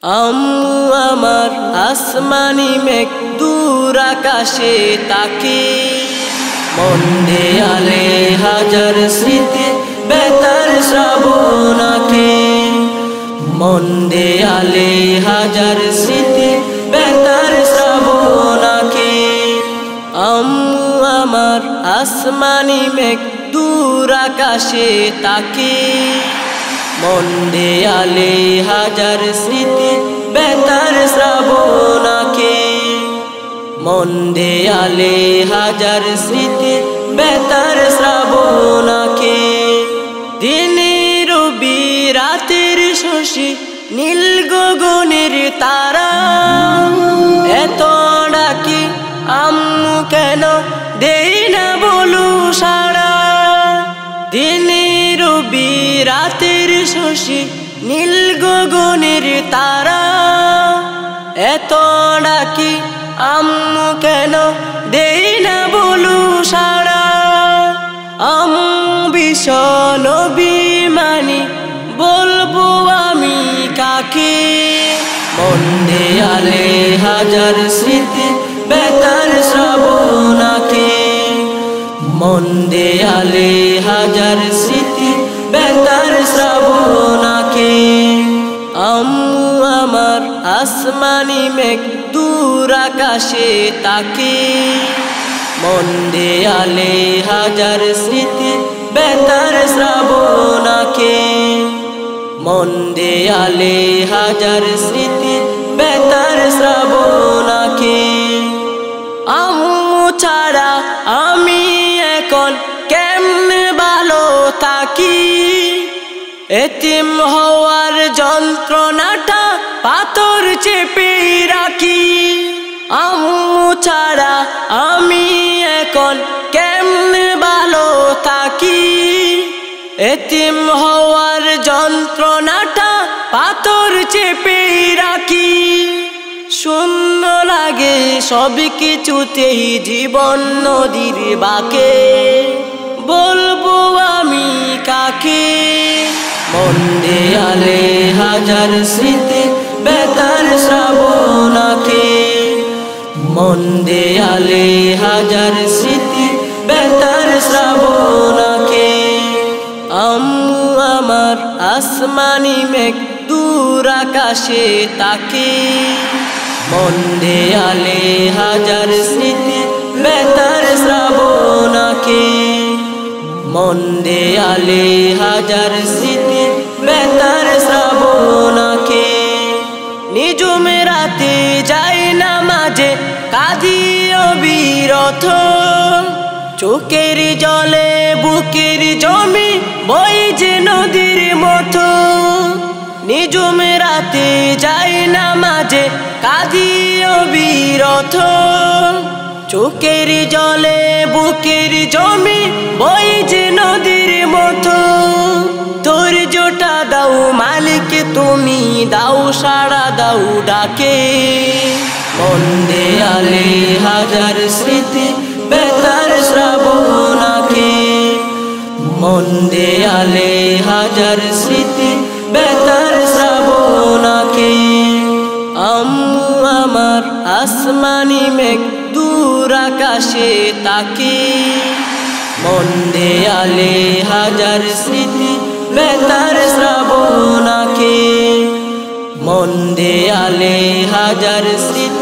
আম্মু আমার আসমানি মেঘ দূর আকাশে তাকে, মন দেয়ালে হাজার স্মৃতি বেতার শ্রাবণ আঁকে। মন দেয়ালে হাজার স্মৃতি বেতার শ্রাবণ আঁকে। আম্মু আমার আসমানি মেঘ দূর আকাশে তাকে, মন দেয়ালে হাজার স্মৃতি বেতার শ্রাবণ আঁকে। মন দেয়ালে হাজার স্মৃতি বেতার শ্রাবণ আঁকে। দিনের রবি রাতের শশী নীল গগনের তারা, এত ডাকি আম্মু কেন দেই না বলু সাড়া। দিনের রবি রাতের শশী নীল গগনের তারা, এত ডাকি আম্মু কেন দেই না বলু সাড়া। আম্মু ভীষণ অভিমানী বলবো আমি কাকে, মন দেয়ালে হাজার স্মৃতি বেতার শ্রাবণ আঁকে। মন দেয়ালে হাজার স্মৃতি বেতার শ্রাবণ আঁকে। আম্মু আমার আসমানি মেঘ দূর আকাশে তাকে, মন দেয়ালে হাজার স্মৃতি বেতার শ্রাবণ আঁকে। মন দেয়ালে হাজার স্মৃতি বেতার শ্রাবণ আঁকে। আম্মু ছাড়া আমি এখন কেমনে ভালো থাকি, এতিম হওয়ার যন্ত্রণাটা পাথর চেপে রাখি। আম্মু ছাড়া আমি এখন কেমনে ভালো থাকি, এতিম হওয়ার যন্ত্রণাটা পাথর চেপে রাখি। শূন্য লাগে সব কিছুতেই জীবন নদীর বাঁকে, বলবো আমি কাকে, মন দেয়ালে হাজার স্মৃতি বেতার শ্রাবণ আঁকে। মন দেয়ালে হাজার স্মৃতি বেতার শ্রাবণ আঁকে। আম্মু আমার আসমানি মেঘ দূর আকাশে তাকে, মন দেয়ালে হাজার স্মৃতি বেতার শ্রাবণ আঁকে। মন দেয়ালে হাজার স্মৃতি বেতার শ্রাবণ আঁকে। নিজুম রাতে যাই না মাঝে কাঁদি অবিরত, চোখের জলে বুকের জমি বই যে নদীর মতো। নিজুম রাতে যাই না মাঝে কাঁদি অবিরত, চোখের জলে বুকের জমি বই যে নদীর মতো। ধৈর্যটা দাও মালিক তুমি, দাও সাড়া দাও ডাকে, মন দেয়ালে হাজার স্মৃতি বেতার শ্রাবণ আঁকে। মন দেয়ালে হাজার স্মৃতি বেতার শ্রাবণ আঁকে। আম্মু আমার আসমানি মেঘ দূর আকাশে তাকে, মন দেয়ালে হাজার স্মৃতি বেতার শ্রাবণ আঁকে। মন দেয়ালে হাজার স্মৃতি